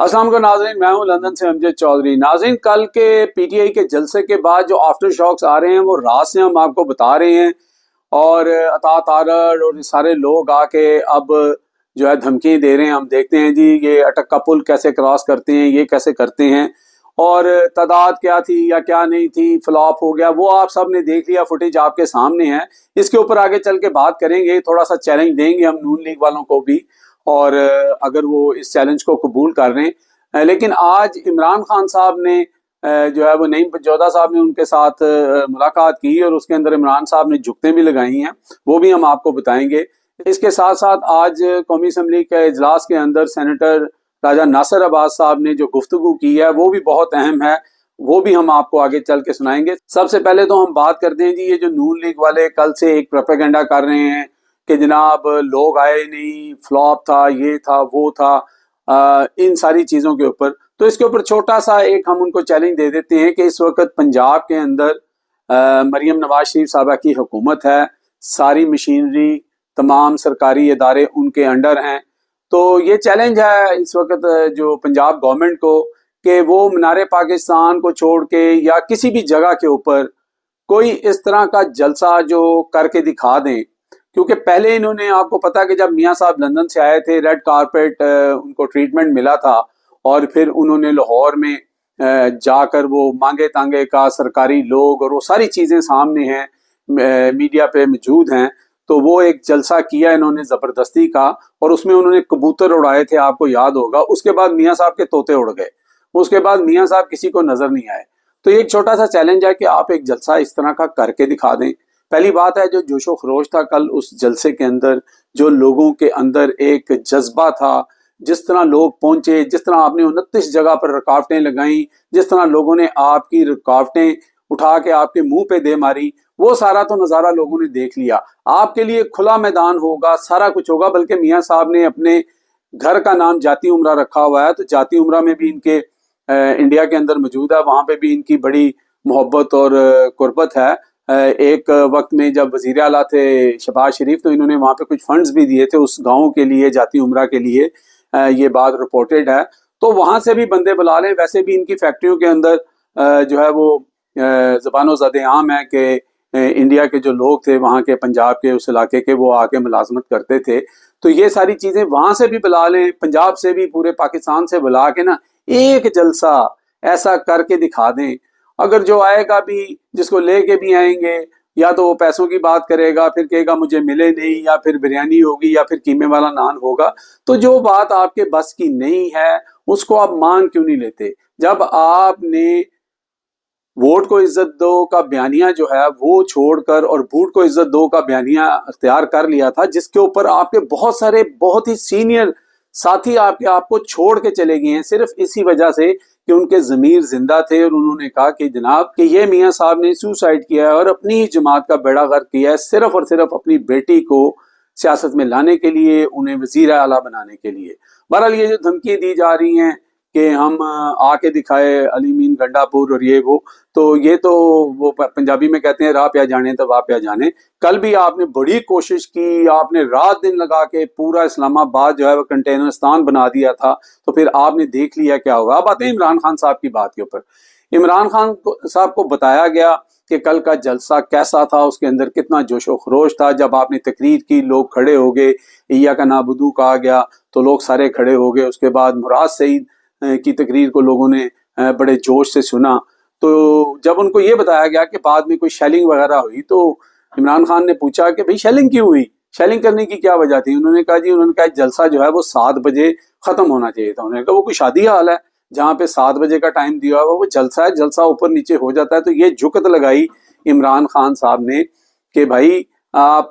अस्सलाम वालेकुम नाज़रीन, मैं हूं लंदन से अमजद चौधरी। नाज़रीन, कल के पीटीआई के जलसे के बाद जो आफ्टर शॉक्स आ रहे हैं वो रात से हम आपको बता रहे हैं, और अता तारड़ और सारे लोग आके अब जो है धमकी दे रहे हैं। हम देखते हैं जी ये अटक का पुल कैसे क्रॉस करते हैं, ये कैसे करते हैं, और तादाद क्या थी या क्या नहीं थी, फ्लॉप हो गया, वो आप सब ने देख लिया, फुटेज आपके सामने है। इसके ऊपर आगे चल के बात करेंगे, थोड़ा सा चैलेंज देंगे हम नून लीग वालों को भी, और अगर वो इस चैलेंज को कबूल कर रहे हैं। लेकिन आज इमरान खान साहब ने जो है वो नईम जोधा साहब ने उनके साथ मुलाकात की, और उसके अंदर इमरान साहब ने जुगतें भी लगाई हैं, वो भी हम आपको बताएंगे। इसके साथ साथ आज कौमी असम्बली के इजलास के अंदर सेनेटर राजा नासिर अब्बास साहब ने जो गुफ्तगू की है वो भी बहुत अहम है, वो भी हम आपको आगे चल के सुनाएंगे। सबसे पहले तो हम बात करते हैं जी, ये जो नून लीग वाले कल से एक प्रोपेगेंडा कर रहे हैं कि जनाब लोग आए नहीं, फ्लॉप था, ये था, वो था, इन सारी चीज़ों के ऊपर। तो इसके ऊपर छोटा सा एक हम उनको चैलेंज दे देते हैं कि इस वक्त पंजाब के अंदर मरियम नवाज शरीफ साहबा की हुकूमत है, सारी मशीनरी, तमाम सरकारी इदारे उनके अंडर हैं। तो ये चैलेंज है इस वक्त जो पंजाब गवर्नमेंट को कि वो मीनार पाकिस्तान को छोड़ के या किसी भी जगह के ऊपर कोई इस तरह का जलसा जो करके दिखा दें। क्योंकि पहले इन्होंने, आपको पता कि जब मियाँ साहब लंदन से आए थे, रेड कारपेट उनको ट्रीटमेंट मिला था, और फिर उन्होंने लाहौर में जाकर वो मांगे तांगे का सरकारी लोग और वो सारी चीज़ें सामने हैं, मीडिया पे मौजूद हैं। तो वो एक जलसा किया इन्होंने ज़बरदस्ती का, और उसमें उन्होंने कबूतर उड़ाए थे, आपको याद होगा। उसके बाद मियाँ साहब के तोते उड़ गए, उसके बाद मियाँ साहब किसी को नज़र नहीं आए। तो एक छोटा सा चैलेंज है कि आप एक जलसा इस तरह का करके दिखा दें। पहली बात है, जो जोशो खरोश था कल उस जलसे के अंदर, जो लोगों के अंदर एक जज्बा था, जिस तरह लोग पहुंचे, जिस तरह आपने 29 जगह पर रुकावटें लगाई, जिस तरह लोगों ने आपकी रुकावटें उठा के आपके मुंह पे दे मारी, वो सारा तो नज़ारा लोगों ने देख लिया। आपके लिए खुला मैदान होगा, सारा कुछ होगा। बल्कि मियाँ साहब ने अपने घर का नाम जाती उमरा रखा हुआ है, तो जाती उमरा में भी इनके इंडिया के अंदर मौजूद है, वहाँ पे भी इनकी बड़ी मोहब्बत और कुर्बत है। एक वक्त में जब वजीर आला थे शहबाज शरीफ, तो इन्होंने वहाँ पे कुछ फंड्स भी दिए थे उस गाँव के लिए, जाती उमरा के लिए। ये बात रिपोर्टेड है। तो वहाँ से भी बंदे बुला लें। वैसे भी इनकी फैक्ट्रियों के अंदर जो है वो ज़बानो ज़द आम है कि इंडिया के जो लोग थे वहाँ के, पंजाब के उस इलाके के, वो आके मुलाजमत करते थे। तो ये सारी चीज़ें वहाँ से भी बुला लें, पंजाब से भी, पूरे पाकिस्तान से बुला के ना एक जलसा ऐसा करके दिखा दें। अगर जो आएगा भी, जिसको लेके भी आएंगे, या तो वो पैसों की बात करेगा, फिर कहेगा मुझे मिले नहीं, या फिर बिरयानी होगी, या फिर कीमे वाला नान होगा। तो जो बात आपके बस की नहीं है उसको आप मान क्यों नहीं लेते? जब आपने वोट को इज्जत दो का बयानिया जो है वो छोड़कर और बूट को इज्जत दो का बयानिया अख्तियार कर लिया था, जिसके ऊपर आपके बहुत सारे बहुत ही सीनियर साथी आपको छोड़ के चले गए हैं, सिर्फ इसी वजह से कि उनके ज़मीर जिंदा थे, और उन्होंने कहा कि जनाब कि ये मियाँ साहब ने सुसाइड किया है और अपनी ही जमात का बेड़ा गर्क किया है, सिर्फ और सिर्फ अपनी बेटी को सियासत में लाने के लिए, उन्हें वजीर आला बनाने के लिए। बहरहाल ये जो धमकी दी जा रही हैं कि हम आके दिखाए अली मीन गंडापुर और ये तो ये तो वो पंजाबी में कहते हैं राह पे जाने तो वाह पे जाने। कल भी आपने बड़ी कोशिश की, आपने रात दिन लगा के पूरा इस्लामाबाद जो है वो कंटेनरिस्तान बना दिया था, तो फिर आपने देख लिया क्या होगा। अब आते हैं इमरान खान साहब की बात के ऊपर। इमरान खान साहब को बताया गया कि कल का जलसा कैसा था, उसके अंदर कितना जोशो खरोश था। जब आपने तकरीर की, लोग खड़े हो गए, इया का नाबुदू कहा गया तो लोग सारे खड़े हो गए। उसके बाद मुराद सईद की तकरीर को लोगों ने बड़े जोश से सुना। तो जब उनको ये बताया गया कि बाद में कोई शेलिंग वगैरह हुई, तो इमरान खान ने पूछा कि भाई शेलिंग क्यों हुई, शेलिंग करने की क्या वजह थी? उन्होंने कहा जलसा जो है वो 7 बजे खत्म होना चाहिए था। उन्होंने कहा वो कोई शादी हाल है जहाँ पे 7 बजे का टाइम दिया हुआ, वो जलसा है, जलसा ऊपर नीचे हो जाता है। तो ये जुकत लगाई इमरान खान साहब ने कि भाई आप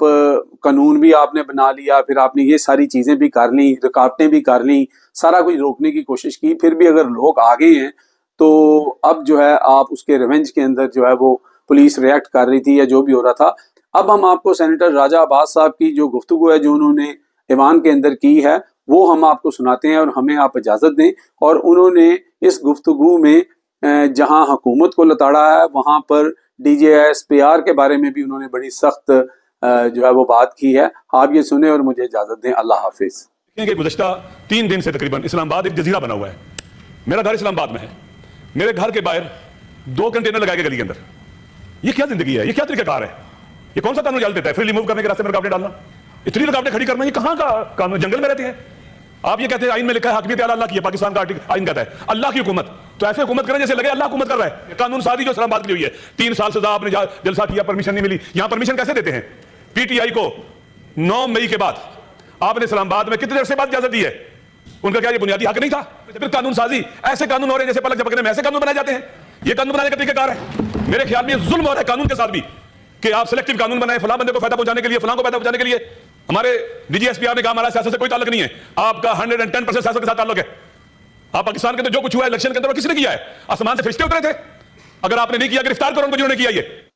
कानून भी आपने बना लिया, फिर आपने ये सारी चीजें भी कर ली, रुकावटें भी कर ली, सारा कुछ रोकने की कोशिश की, फिर भी अगर लोग आ गए हैं तो अब जो है आप उसके रिवेंज के अंदर जो है वो पुलिस रिएक्ट कर रही थी या जो भी हो रहा था। अब हम आपको सेनेटर राजा अब्बास साहब की जो गुफ्तगू है जो उन्होंने ईवान के अंदर की है वो हम आपको सुनाते हैं, और हमें आप इजाजत दें। और उन्होंने इस गुफ्तगू में जहां हुकूमत को लताड़ा है वहां पर DJISPR के बारे में भी उन्होंने बड़ी सख्त जो है वो बात की है। आप ये सुने और मुझे इजाजत दें। अल्लाह हाफिज। गुज़श्ता 3 दिन से तकरीबन इस्लामाबाद एक जजीरा बना हुआ है। میرا گھر اسلام آباد میں ہے, میرے گھر کے باہر 2 کنٹینر لگائے گئے گلی کے اندر. یہ کیا زندگی ہے, یہ کیا طریقہ کار ہے, یہ کون سا قانون اجازت دیتا ہے فریلی موو کرنے کے راستے میں رکاوٹیں ڈالنا, اتنی رکاوٹیں کھڑی کرنا, یہ کہاں کا قانون, جنگل میں رہتے ہیں آپ. یہ کہتے ہیں آئین میں لکھا ہے حاکمیت اعلیٰ اللہ کی ہے, پاکستان کا آئین کہتا ہے اللہ کی حکومت, تو ایسے حکومت کریں جیسے لگے اللہ حکومت کر رہا ہے. قانون سازی جو اسلام آباد کی ہوئی ہے, 3 سال سزا, آپ نے جلسہ کیا, پرمیشن نہیں ملی. یہاں پرمیشن کیسے دیتے ہیں؟ پی ٹی آئی کو 9 مئی کے بعد آپ نے اسلام آباد میں کتنے عرصے بعد اجازت دی ہے؟ ان کا کیا یہ بنیادی حق نہیں تھا؟ پھر قانون سازی ایسے قانون ہو رہے ہیں جیسے پلک جھپکنے میں ایسے قانون بنائے جاتے ہیں. یہ قانون بنانے کا طریقہ کار ہے. میرے خیال میں یہ ظلم ہو رہا ہے قانون کے ساتھ بھی, کہ آپ سلیکٹیو قانون بنائیں فلاں بندے کو فائدہ پہنچانے کے لیے, فلاں کو فائدہ پہنچانے کے لیے. ہمارے ڈی جی ایس پی آپ نے کہا ہمارا سیاست سے کوئی تعلق نہیں ہے, آپ کا 110% سیاست کے ساتھ تعلق ہے. آپ پاکستان کے اندر جو کچھ ہوا ہے الیکشن کے اندر وہ کس نے کیا ہے؟ آسمان سے فرشتے اترے تھے؟ اگر آپ نے نہیں کیا گرفتار کرو ان کو جنہوں نے کیا. یہ